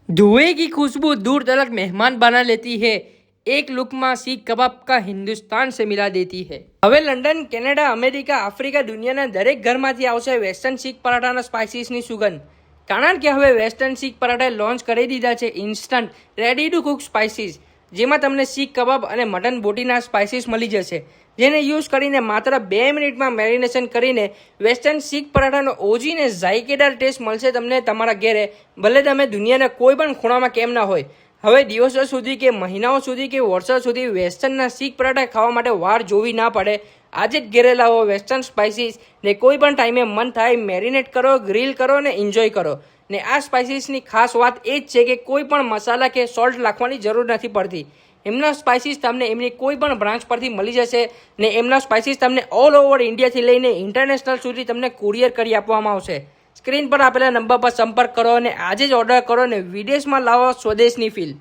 धुएं की खुशबू दूर तलक मेहमान बना लेती है। एक लुक में सीख कबाब का हिंदुस्तान से मिला देती है। હવે લંડન, કેનેડા, અમેરિકા, આફ્રિકા દુનિયાના દરેક ઘરમાંથી આવશે વેસ્ટર્ન શીખ પરાઠાના સ્પાઇસીસની સુગંધ. કારણ કે હવે વેસ્ટર્ન શીખ પરાઠા લોન્ચ કરી દીધા છે instant ready to cook spices, જેમાં તમને શીખ કબાબ અને મટન બોટીના સ્પાઇસીસ મળી જશે, જેને યુઝ કરીને માત્ર 2 મિનિટમાં મેરિનેશન કરીને વેસ્ટર્ન શીખ પરાઠાનો ઓજી ને ઝાયકેદાર ટેસ્ટ મળશે તમને તમારા ઘરે, ભલે તમે દુનિયાના કોઈ પણ ખૂણામાં કેમ ના હોય. હવે દિવસો સુધી કે મહિનાઓ સુધી કે વર્ષો સુધી વેસ્ટર્નના શીખ પરાઠા ખાવા માટે વાર જોવી ના પડે. આજે જ ઘરે લાવો વેસ્ટર્ન સ્પાઇસીસ ને કોઈ પણ ટાઈમે મન થાય મેરિનેટ કરો, ગ્રીલ કરો ને એન્જોય કરો. ને આ સ્પાઇસીસની ખાસ વાત એ જ છે કે કોઈ પણ મસાલા કે સોલ્ટ નાખવાની જરૂર નથી પડતી. એમના સ્પાઇસીસ તમને એમની કોઈ પણ બ્રાન્ચ પરથી મળી જશે ને એમના સ્પાઇસીસ તમને ઓલ ઓવર ઇન્ડિયાથી લઈને ઇન્ટરનેશનલ સુધી તમને કુરિયર કરી આપવામાં આવશે. સ્ક્રીન પર આપેલા નંબર પર સંપર્ક કરો અને આજે જ ઓર્ડર કરો ને વિદેશમાં લાવો સ્વદેશની ફીલ.